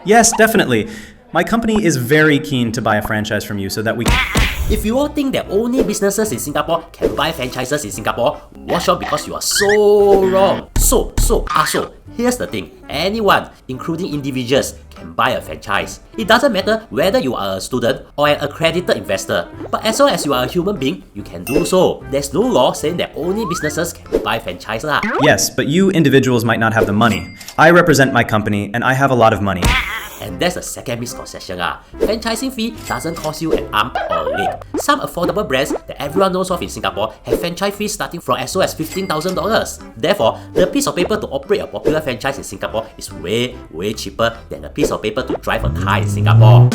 Yes, definitely. My company is very keen to buy a franchise from you so that we If you all think that only businesses in Singapore can buy franchises in Singapore, watch out because you are so wrong. So, here's the thing. Anyone, including individuals, can buy a franchise. It doesn't matter whether you are a student or an accredited investor. But as long as you are a human being, you can do so. There's no law saying that only businesses can buy franchise lah. Yes, but you individuals might not have the money. I represent my company and I have a lot of money. And that's the second misconception. Franchising fee doesn't cost you an arm or a leg. Some affordable brands that everyone knows of in Singapore have franchise fees starting from as low as $15,000. Therefore, the piece of paper to operate a popular franchise in Singapore is way cheaper than a piece of paper to drive a car in Singapore.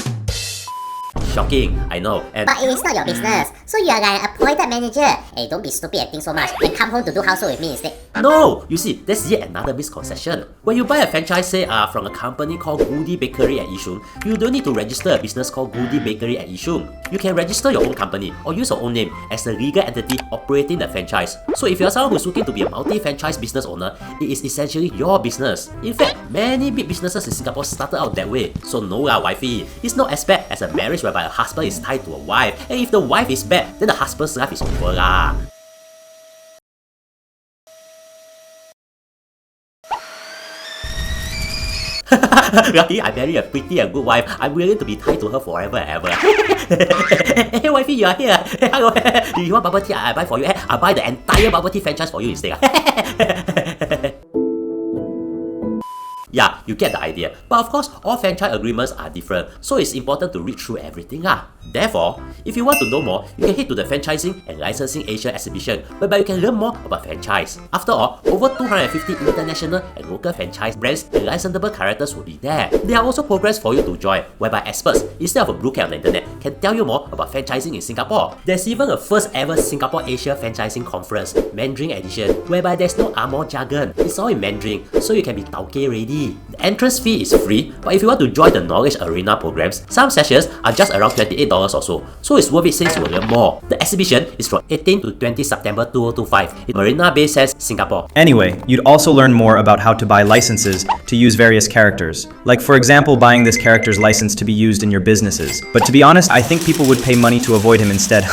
Shocking, I know. But it is not your business, so you are like an appointed manager. Hey, don't be stupid and think so much and come home to do household with me instead. No! You see, that's yet another misconception. When you buy a franchise, say, from a company called Goody Bakery at Yishun, you don't need to register a business called Goody Bakery at Yishun. You can register your own company or use your own name as the legal entity operating the franchise. So if you're someone who's looking to be a multi-franchise business owner, it is essentially your business. In fact, many big businesses in Singapore started out that way. So no lah, wifey. It's not as bad as a marriage whereby a husband is tied to a wife, and if the wife is bad, then the husband's life is over lah. Lucky I married a pretty and good wife. I'm willing to be tied to her forever and ever. Hey wifey, you are here. Hello. Do you want bubble tea? I buy for you. I'll buy the entire bubble tea franchise for you instead. Yeah, you get the idea. But of course, all franchise agreements are different, so it's important to read through everything lah. Therefore, if you want to know more, you can head to the Franchising and Licensing Asia exhibition, whereby you can learn more about franchise. After all, over 250 international and local franchise brands and licensable characters will be there. There are also programs for you to join, whereby experts, instead of a blue cat on the internet, can tell you more about franchising in Singapore. There's even a first ever Singapore Asia Franchising Conference, Mandarin edition, whereby there's no Amor jargon. It's all in Mandarin, so you can be tauke ready. The entrance fee is free, but if you want to join the Knowledge Arena programs, some sessions are just around $28 or so it's worth it since you will learn more. The exhibition is from 18 to 20 September 2025 in Marina Bay Sands, Singapore. Anyway, you'd also learn more about how to buy licenses to use various characters. Like for example, buying this character's license to be used in your businesses. But to be honest, I think people would pay money to avoid him instead.